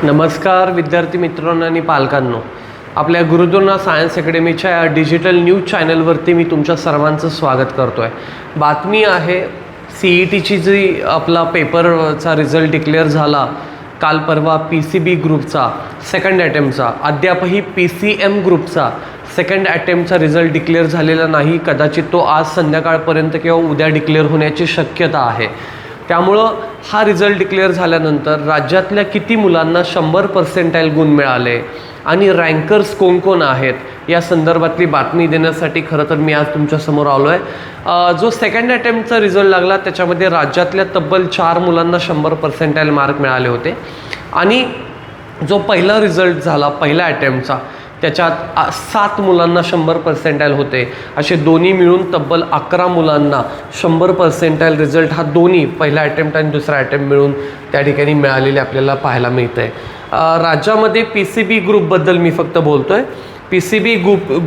नमस्कार विद्यार्थी मित्रांनो आणि पालकांनो, आपल्या गुरुद्रोणा सायन्स अकॅडमीच्या या डिजिटल न्यूज चॅनलवरती मी तुमच्या सर्वांचं स्वागत करतो आहे। बातमी आहे CETची जी आपला पेपरचा रिझल्ट डिक्लेअर झाला काल परवा PCB ग्रुपचा सेकंड अटेम्प्टचा, अद्यापही PCM ग्रुपचा सेकंड अटेम्प्टचा रिझल्ट डिक्लेअर झालेला नाही। कदाचित तो आज संध्याकाळपर्यंत किंवा उद्या डिक्लेअर होण्याची शक्यता आहे। त्यामुळं हा रिझल्ट डिक्लेअर झाल्यानंतर राज्यातल्या किती मुलांना 100% गुण मिळाले आणि रँकर्स कोण कोण आहेत या संदर्भातली बातमी देण्यासाठी खरं तर मी आज तुमच्यासमोर आलो आहे। जो सेकंड अटेम्प्टचा रिझल्ट लागला त्याच्यामध्ये राज्यातल्या तब्बल 4 मुलांना 100% मार्क मिळाले होते आणि जो पहिला रिझल्ट झाला पहिल्या अटेम्प्टचा त्याच्यात 7 मुलांना 100% होते। असे दोन्ही मिळून तब्बल 11 मुलांना 100% रिझल्ट हा दोन्ही पहिला अटेम्प्ट आणि दुसरा अटेम्प्ट मिळून त्या ठिकाणी मिळालेले आपल्याला पाहायला मिळतं आहे। राज्यामध्ये PCB ग्रुपबद्दल मी फक्त बोलतो आहे। PCB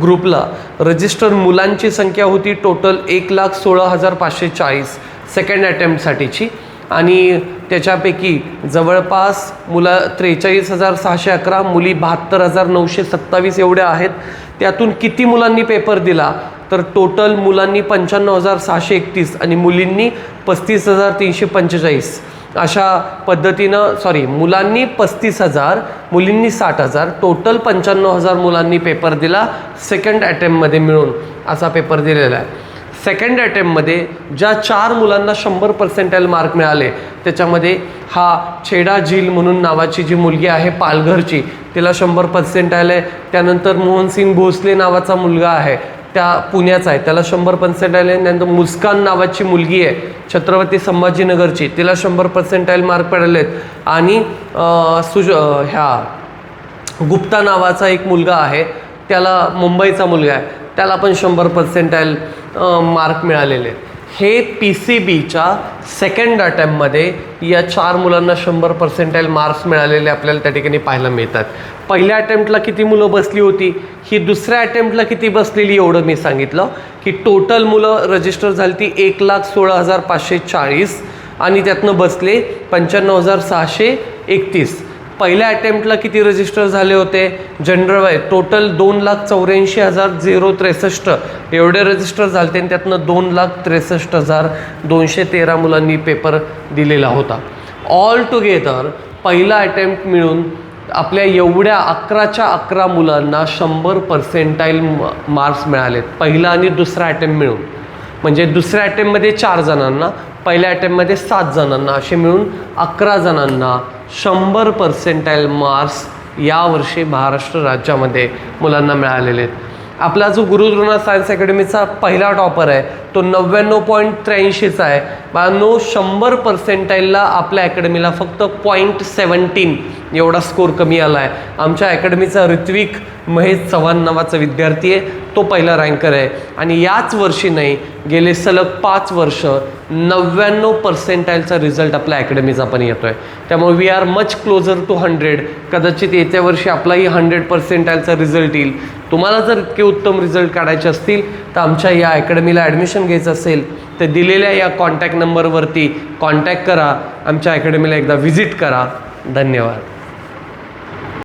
ग्रुपला रजिस्टर मुलांची संख्या होती टोटल 1,16,540 सेकंड अटेम्प्टसाठीची आणि त्याच्यापैकी जवळपास मुलं 43,611, मुली 72,927 एवढ्या आहेत। त्यातून किती मुलांनी पेपर दिला तर टोटल मुलांनी 95,631 आणि मुलींनी 35,345 अशा पद्धतीनं मुलांनी 35,000 मुलींनी 60,000 टोटल 95,000 मुलांनी पेपर दिला सेकंड अटेम्प्टमध्ये मिळून असा पेपर दिलेला आहे। सेकंड अटेम्प्टमध्ये ज्या 4 मुलांना 100% मार्क मिळाले त्याच्यामध्ये हा छेडा झील म्हणून नावाची जी मुलगी आहे पालघरची तिला 100% आले। त्यानंतर मोहनसिंग भोसले नावाचा मुलगा आहे त्या पुण्याचा आहे त्याला 100% आले। त्यानंतर मुस्कान नावाची मुलगी आहे छत्रपती संभाजीनगरची तिला 100% मार्क पडलेत आणि ह्या गुप्ता नावाचा एक मुलगा आहे त्याला मुंबईचा मुलगा आहे त्याला पण 100% मार्क मिळालेले। हे PCBच्या सेकंड अटेम्प्टमध्ये या 4 मुलांना 100% मार्क्स मिळालेले आपल्याला त्या ठिकाणी पाहायला मिळतात। पहिल्या अटेम्प्टला किती मुलं बसली होती ही दुसऱ्या अटेम्प्टला किती बसलेली एवढं मी सांगितलं की टोटल मुलं रजिस्टर झाली ती 1,16,540 आणि त्यातनं बसले 95,631। पहिल्या अटेम्प्टला किती रजिस्टर झाले होते जनरल टोटल 2,84,063 एवढे रजिस्टर झाले आणि त्यातनं 2,63,213 मुलांनी पेपर दिलेला होता। ऑल टुगेदर पहिला अटेम्प्ट मिळून आपल्या एवढ्या 11च्या 11 मुलांना 100% मार्क्स मिळालेत पहिला आणि दुसरा अटेम्प्ट मिळून। म्हणजे दुसऱ्या अटेम्प्टमध्ये 4 जणांना पहिल्या अटेम्प्टमध्ये 7 जणांना असे मिळून 11 जणांना 100% मार्क्स यावर्षी महाराष्ट्र राज्यामध्ये मुलांना मिळालेले आहेत। आपला जो गुरुद्रोणा सायन्स अकॅडमीचा पहिला टॉपर आहे तो 99.83चा आहे। 100%ला आपल्या अकॅडमीला फक्त 0.17 एवढा स्कोर कमी आला आहे। आमच्या अकॅडमीचा ऋत्विक महेश चव्हाण नावाचा विद्यार्थी आहे तो पहिला रँकर आहे आणि याच वर्षी नाही गेले सलग 5 वर्ष 99%चा रिझल्ट आपल्या अकॅडमीचा पण येतो आहे। त्यामुळे we are much closer to 100। कदाचित येत्या वर्षी आपलाही 100%चा रिझल्ट येईल। तुम्हाला जर इतके उत्तम रिझल्ट काढायचे असतील तर आमच्या या अकॅडमीला ॲडमिशन घ्यायचं असेल तर दिलेल्या या कॉन्टॅक्ट नंबरवरती कॉन्टॅक्ट करा, आमच्या अकॅडमीला एकदा व्हिजिट करा। धन्यवाद।